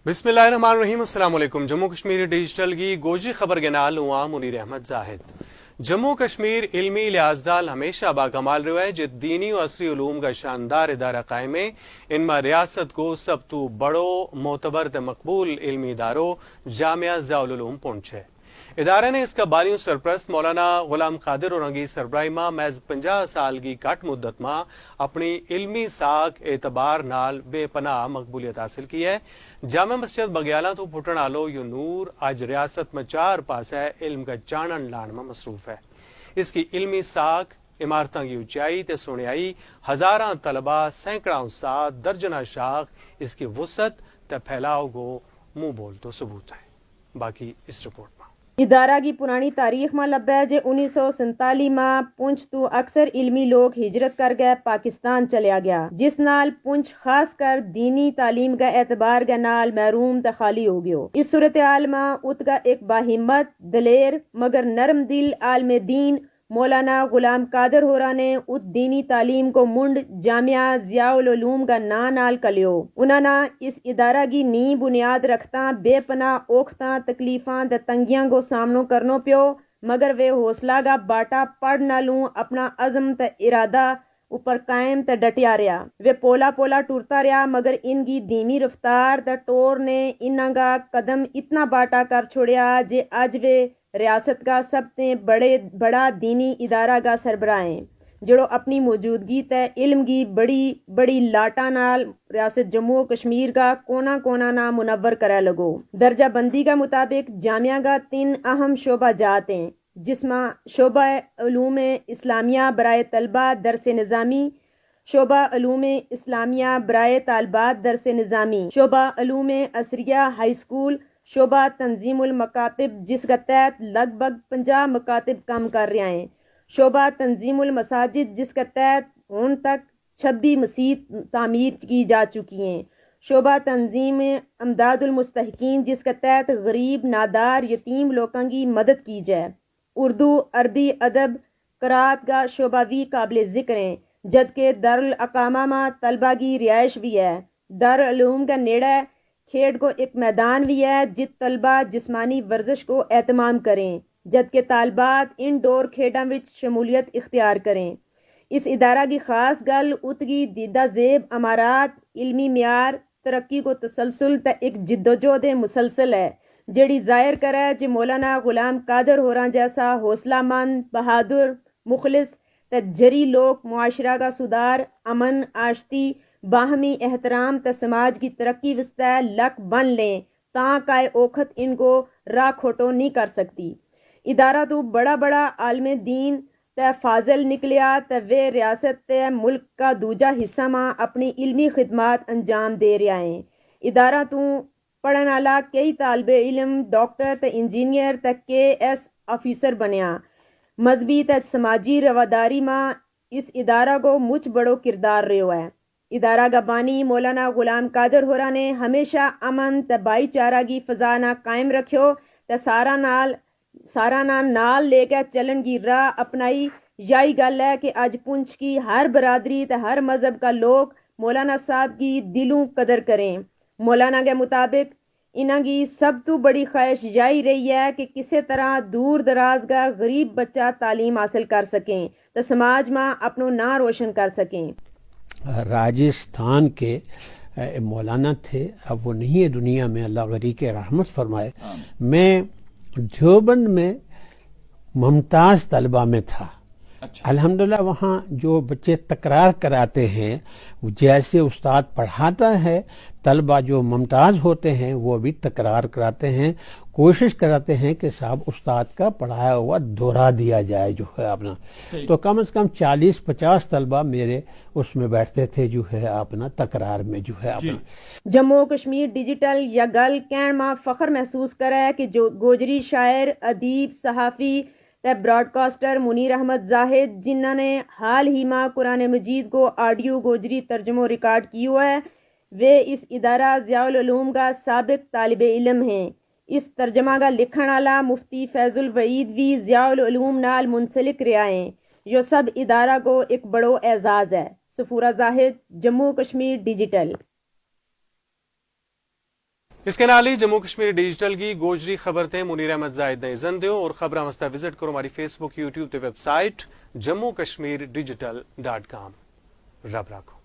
बिस्मिल्लाहिर्रहमानिर्रहीम। अस्सलाम वालेकुम। जम्मू कश्मीर डिजिटल की गोजी खबर के नाल हुआ मुनीर अहमद जाहिद। जम्मू कश्मीर इल्मी लिहाजदाल हमेशा बाकमाल रहा है जो दीनी और असरी उलूम का शानदार इदारा कायम है। इनमें रियासत को सब तो बड़ो मोतबर त मकबूल इल्मी इदारो जामिया ज़ियाउल उलूम पुंछ है। इदारे ने इसका बानी सरप्रस्त मौलाना गुलाम कादिर और की सरबराही में महज 50 साल की घट मुद्दत में अपनी इल्मी साख एतबार नाल बेपनाह मकबूलियत हासिल की है। जामा मस्जिद बग्याला तो फुटन आलो यो नूर आज रियासत में चार पासा इल्म का चानन लान में मसरूफ है। इसकी इल्मी साख इमारतों की ऊंचाई ते सुनियाई हजारां तलबा सैकड़ा उस्ताद दर्जना शाख इसकी वसत ते फैलाव को मुंह बोल तो सबूत है। बाकी इस रिपोर्ट में इदारा की पुरानी तारीख में लब्बा है जे 1947 में पुंछ तो अक्सर इल्मी लोग हिजरत कर गए पाकिस्तान चलिया गया, जिस नाल पुंछ खास कर दीनी तालीम का एतबार के नाल महरूम त खाली हो गयो। इस सूरत हाल में उत्का एक बाहिम्मत दलेर मगर नरम दिल आलम दीन मौलाना गुलाम कादिर होरा ने उत दीनी तालीम को मुंड जामिया ज़ियाउल उलूम का ना नाल कलियो। उन्होंने इस इदारा की नी बुनियाद रखता बेपना ओखता तकलीफा द तंगियां को सामनो करनो पियो, मगर वे हौसला का बाटा पढ़ न लूं अपना अज़म त इरादा ऊपर कायम त डटिया रहा। वे पोला पोला टूरता रहा, मगर इनकी धीमी रफ्तार द टोर ने इन्ना का कदम इतना बाटा कर छोड़िया जे आज वे रियासत का सबसे बड़ा दीनी इदारा का सरबराह हैं, जड़ो अपनी मौजूदगी तय इल्म की बड़ी बड़ी लाटा नाल रियासत जम्मू कश्मीर का कोना कोना ना मुनव्वर करे लगो। दर्जा बंदी का मुताबिक जामिया का 3 अहम शोबा जात हैं, जिसमें शोबा उलूम इस्लामिया बराए तलबा दरस निज़ामी, शोबा उलूम इस्लामिया बराए तालबात दरस निज़ामी, शोबा उलूम असरिया हाई स्कूल, शोबा तंजीमुल मकातिब जिसका तहत लगभग 50 मकातिब काम कर रहे हैं, शोबा तंजीमुल मसाजिद जिसका तहत उन तक 26 मस्जिद तामीर की जा चुकी हैं, शोबा तंजीम अमदादुल मुस्तहिकीन जिसका तहत गरीब नादार यतीम लोगों की मदद की जाए। उर्दू अरबी अदब करात का शोबा भी काबिल ज़िक्र हैं, जबकि दारुल अकामा में तलबा की रिहाइश भी है। दारुल उलूम का नेड़ा खेड को एक मैदान भी है जित तलबा जिस्मानी वर्जिश को एहतमाम करें, जबकि तालबात इंडोर खेडा में शमूलियत इख्तियार करें। इस इदारा की खास गल उत्गी दीदा जेब अमारात इल्मी म्यार तरक्की को तसलसल त एक जिद्दोजहद मुसलसल है, जड़ी जाहिर करे जे मौलाना गुलाम कादिर होरा जैसा हौसलामंद बहादुर मुखलिस त जरी लोग मुआशरा का सुधार अमन आश्ती बाहमी एहतराम त समाज की तरक्की विस्ता लक बन लें ता काय ओखत इनको राह खोटो नहीं कर सकती। इदारा तो बड़ा बड़ा आलम दीन त फाजल निकलिया त वे रियासत त मुल्क का दूजा हिस्सा में अपनी इल्मी खिदमात अंजाम दे रहा है। इदारा तो पढ़न वाला कई तालबे इल्म डॉक्टर त इंजीनियर त KS ऑफिसर बनया। मजहबी त समाजी रवादारी में इस इदारा को मुझ बड़ो किरदार रहो है। इदारा का बानी मौलाना गुलाम कादिर होरा ने हमेशा अमन त भाईचारा की फजा ना कायम रखियो त सारा नाल लेकर चलन की राह अपनाई। यही गल है कि आज पुंछ की हर बरादरी त हर मजहब का लोग मौलाना साहब की दिलों कदर करें। मौलाना के मुताबिक इन्हां की सब तो बड़ी ख्वाहिश यही रही है कि किसी तरह दूर दराज का गरीब बच्चा तालीम हासिल कर सकें तो समाज में अपनो नाम रोशन कर सकें। राजस्थान के मौलाना थे, अब वो नहीं है दुनिया में, अल्लाह गरी के रहमत फरमाए। मैं देवबंद में मुमताज़ तलबा में था। अच्छा। अल्हम्दुलिल्लाह वहाँ जो बच्चे तकरार कराते हैं, जैसे उस्ताद पढ़ाता है, तलबा जो मुमताज़ होते हैं वो भी तकरार कराते हैं, कोशिश कराते हैं कि साहब उस्ताद का पढ़ाया हुआ दोहरा दिया जाए जो है अपना। तो कम से कम 40-50 तलबा मेरे उसमें बैठते थे जो है अपना तकरार में जो है अपना। जम्मू कश्मीर डिजिटल या गल कहण में फख्र महसूस करे कि जो गोजरी शायर अदीब सहाफ़ी त ब्रॉडकास्टर मुनीर अहमद जाहिद जिन्होंने हाल ही में कुरान मजीद को ऑडियो गोजरी तर्जुमो रिकॉर्ड किया है, वे इस इदारा ज़ियाउल उलूम का साबिक तालिबे इल्म हैं। इस तर्जमा का लिखण वाला मुफ्ती फैजुल वईद भी ज़ियाउल उलूम नाल मुंसलिक रहा हैं। यो सब इदारा को एक बड़ो एजाज़ है। सफूरा जाहिद, जम्मू कश्मीर डिजिटल। اس کے نال ہی جموں کشمیر ڈیجیٹل کی گوجری خبر تے منیر احمد زاہد نے زن دیو اور خبراں واسطے وزٹ کرو ہماری فیس بک یوٹیوب تے ویب سائٹ جموں کشمیر ڈیجیٹل.com. رب رکھو.